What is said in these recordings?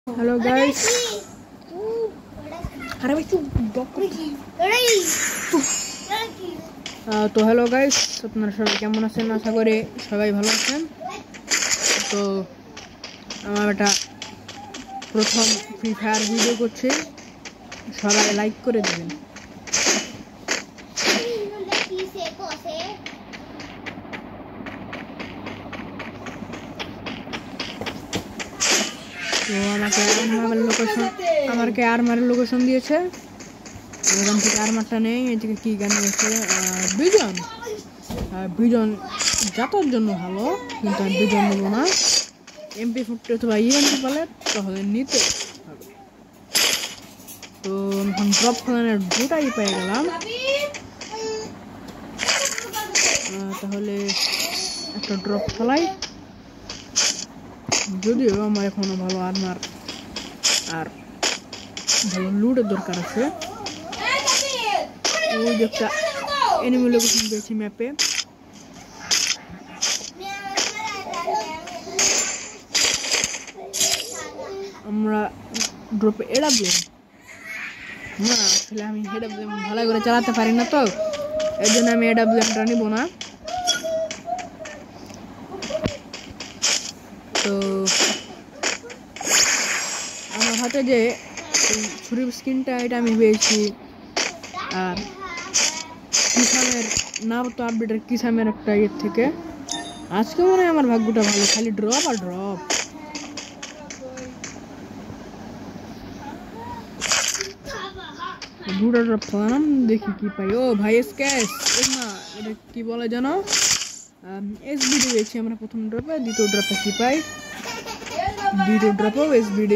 Hello guys. अरे भाई तू तो हेलो गाइस, আপনারা সবাই কেমন আছেন? আশা করি সবাই ভালো আছেন। তো আমার এটা প্রথম ফ্রি ফায়ার ভিডিও করছি, সবাই লাইক করে দিবেন। তো আমাকে আর্মারের লোকেশন দিয়েছে, এখান থেকে আর্মারটা নেই। এদিকে কি গান দিয়েছে? বিজন যাতার জন্য ভালো, কিন্তু আমি বিজন নেবো না। MP40 অথবা EMP পালে তাহলে নিতে হবে। তো এখন ড্রপ ফেলানোর দুটাই পেয়ে গেলাম, তাহলে একটা ড্রপ ফেলাই। যদিও আমার এখনো ভালো আর্মার আর ভালো লুটের দরকার আছে। ওই যে একটা এনিমি লোকেশন পেয়েছি ম্যাপে। আমরা ড্রপে AWM না, আসলে আমি AWM ভালো করে চালাতে পারি না, তো এর জন্য আমি AWMটা নিব না। তো আমার হাতে যে ছুরির স্কিনটা, এটা আমি পেয়েছি আর কিসামের নারুতো আপডেটের কিসামের একটা ইয়ের থেকে। আজকে মনে হয় আমার ভাগ্যটা ভালো, খালি ড্রপ আর ড্রপ। দুটো ড্রপ ফেলাম, দেখি কি পাই। ও ভাই স্ক্যাচ না, এটা কি বলে জানো? SBD পেয়েছি আমরা প্রথম ড্রপে। দ্বিতীয় ড্রপে কি পাই? দ্বিতীয় ড্রপেও SBD,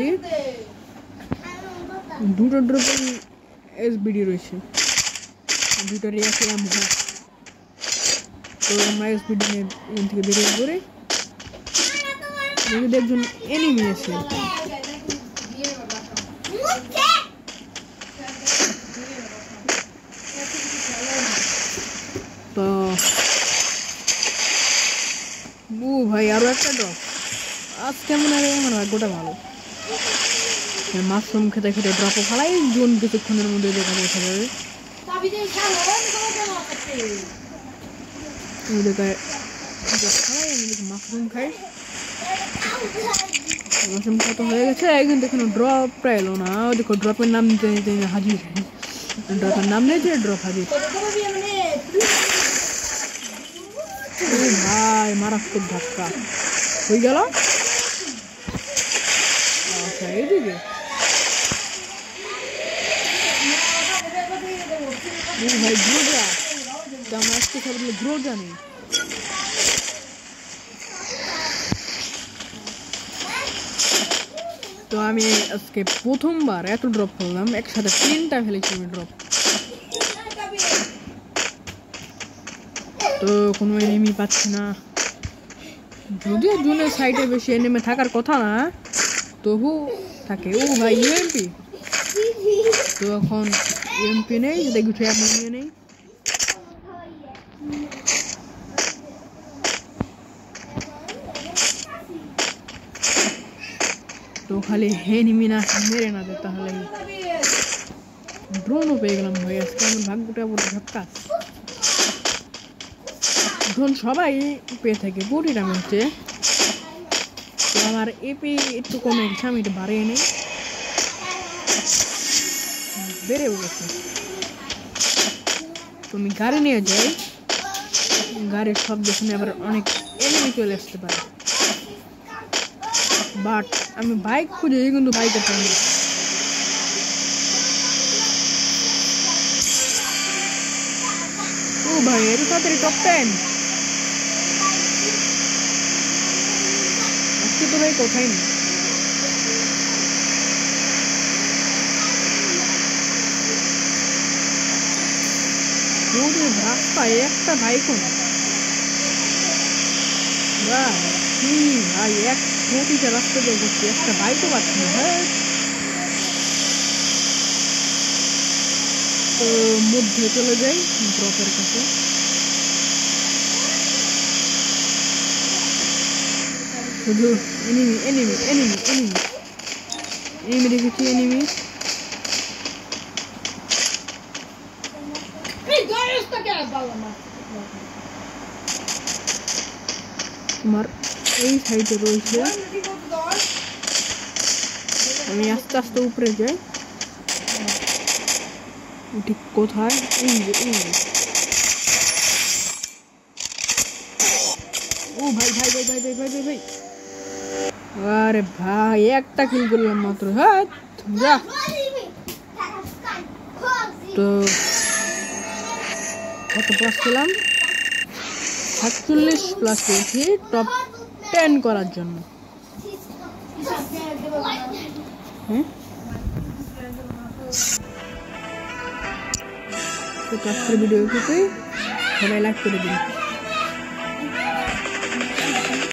দুটো ড্রপে SBD রয়েছে, দুটোরই আছে এমন। তো আমরা SBD নিয়ে এখান থেকে বেরিয়ে পড়ি। যদি একজন এনিমি আছে, তো ভাই আরো একটা ড্রপ। আজকে মনে হয় আমার ভাগ্যটা ভালো। মাশরুম খেতে খেতে ড্রপও ফেলাই, জোন কিছুক্ষণের মধ্যে দেখা পৌঁছে যাবে। মাশরুম খাই, মাশরুম কত হয়ে গেছে। একদিন দেখুন ড্রপটা এলো না, দেখো ড্রপের নাম নিতে নিতে হাজির। ড্রপের নাম নিয়েছে, ড্রপ হাজির। ভাই মারাত্মক ধাক্কা হয়ে গেল। আচ্ছা এইদিকে ভাই গ্রোজা, আমার আজকে সবাই গ্রোজা নেই। তো আমি আজকে প্রথমবার এত ড্রপ ফেললাম, একসাথে 3টা ফেলেছি আমি ড্রপ। তো কোনো এনিমি পাচ্ছি না, যদিও জুনের সাইডে বেশি এনিমি থাকার কথা না, তবু থাকে। ও ভাই UMP, তো এখন UMP নেই, দেখি এখন নিয়ে নেই। তো খালি এনিমি না মেরে না দে, তাহলে ড্রোনও পেয়ে গেলাম। ভাই আজকে আমার ভাগ্যটা পুরো ধাক্কা। ড্রোন সবাই পেয়ে থাকে প্রতিটা ম্যাচে, তো আমার এপি একটু কমে গেছে, আমি এটা বাড়িয়ে নিই, বেড়েও গেছে। তো আমি গাড়ি নিয়ে যাই, গাড়ির শব্দ শুনে আবার অনেক এনিমি চলে আসতে পারে। বাট আমি বাইক খুঁজে, কিন্তু বাইকে পাই না। ও ভাই এর তাড়াতাড়ি টপ 10 আজকে তো ভাই কোথায় নেই। রাস্তায় একটা বাইকও না ভাই, এক প্রতিটা রাস্তা দিয়ে করছি, একটা বাইকও পাচ্ছি না। হ্যাঁ, তো মধ্যে চলে যাই ড্রপের কাছে। শুধু enemy enemy enemy enemy enemy দেখেছি এনিমি তোমার এই সাইডে রয়েছে আমি আস্তে আস্তে উপরে যাই ঠিক কোথায় ও ভাই ভাই ভাই ভাই ভাই ভাই ভাই ভাই আরে ভাই একটা কিল করলাম মাত্র হ্যাঁ যা তো কত প্লাস পেলাম 47 প্লাস পেয়েছি টপ 10 করার জন্য হ্যাঁ তো আজকের ভিডিও সবাই লাইক করে দিন